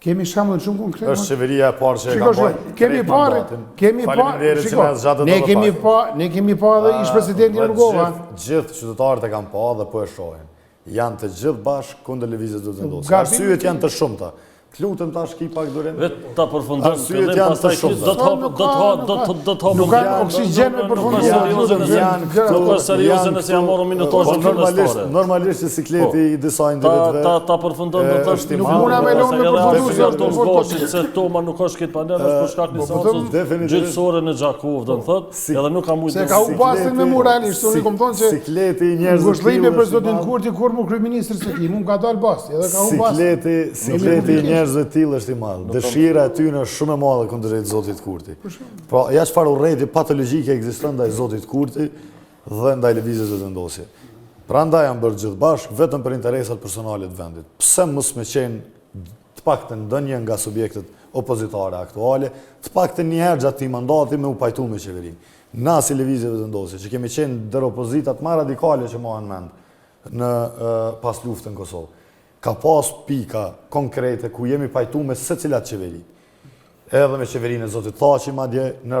Kemi shembull shumë konkret. Është qeveria e parë që e ka bërë. Ne kemi pa edhe ish presidenti Rugova. Gjithë qytetarët e kanë pa dhe po e shohin. Janë të gjithë bashkë kundër lëvizjes do të vendosur. Arsyet janë të shumta. Lutem tash ki pak dorën. Vetë ta përfundojmë Arsyet janë të shumta. Do të hapë. Nuk ka oksigjen me përfundim. Nuk është serioze nëse ja morëm minutazhin vendestore. Normalisht që sikleti i disa individëve. Ta përfundojmë do të thotë nuk mund me lënë me përfundim se Toma nuk ka shkit panel është për shkak të licencës gjyqësore në Xhakov, do të thotë, edhe nuk ka mujtë. Se ka u pasën me moralisht, unë kom thonë se sikleti i njerëzve. Ngushëllimi për zotin Kurti kur mu kryeministër se ki, mund ka dalë bas, edhe ka u pasën. Sikleti i njerëzve të tillë është i madh. Dëshira e tyre është shumë e madhe kundrejt zotit Kurti. Pra, ja çfarë urrëti patologjike ekziston ndaj zotit Kurti dhe ndaj lëvizjes së vendosjes. Prandaj janë bërë gjithë bashkë vetëm për interesat personale të vendit. Pse mos me qenë të paktën ndonjë nga subjektet opozitare aktuale, të paktën një herë gjatë këtij mandati me u pajtu me qeverinë. Na si lëvizje të vendosjes, që kemi qenë ndër opozitat më radikale që mohen mend në pas luftën në Kosovë. Ka pas pika konkrete ku jemi pajtu me secilat qeveri. Edhe me qeverinë e zotit Thaçi madje në